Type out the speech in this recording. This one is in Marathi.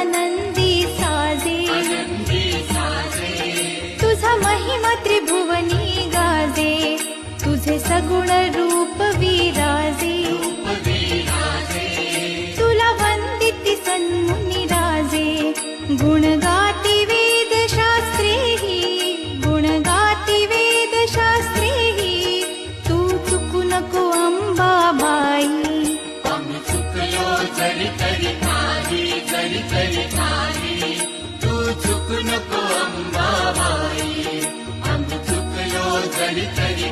आनंदी साजे तुझा महिमा त्रिभुवनी गाजे तुझे सगुण रूप विराजे तुला वंदिती सन्मुनी राजे गुण गाती वेद शास्त्रेही गुण गाती वेद शास्त्रेही तू चुकू नको अंबाबाई आम्ही चुकलो जरी तरी नाही तू चुकू नको अंबाबाई आम्ही चुकलो जरी तरी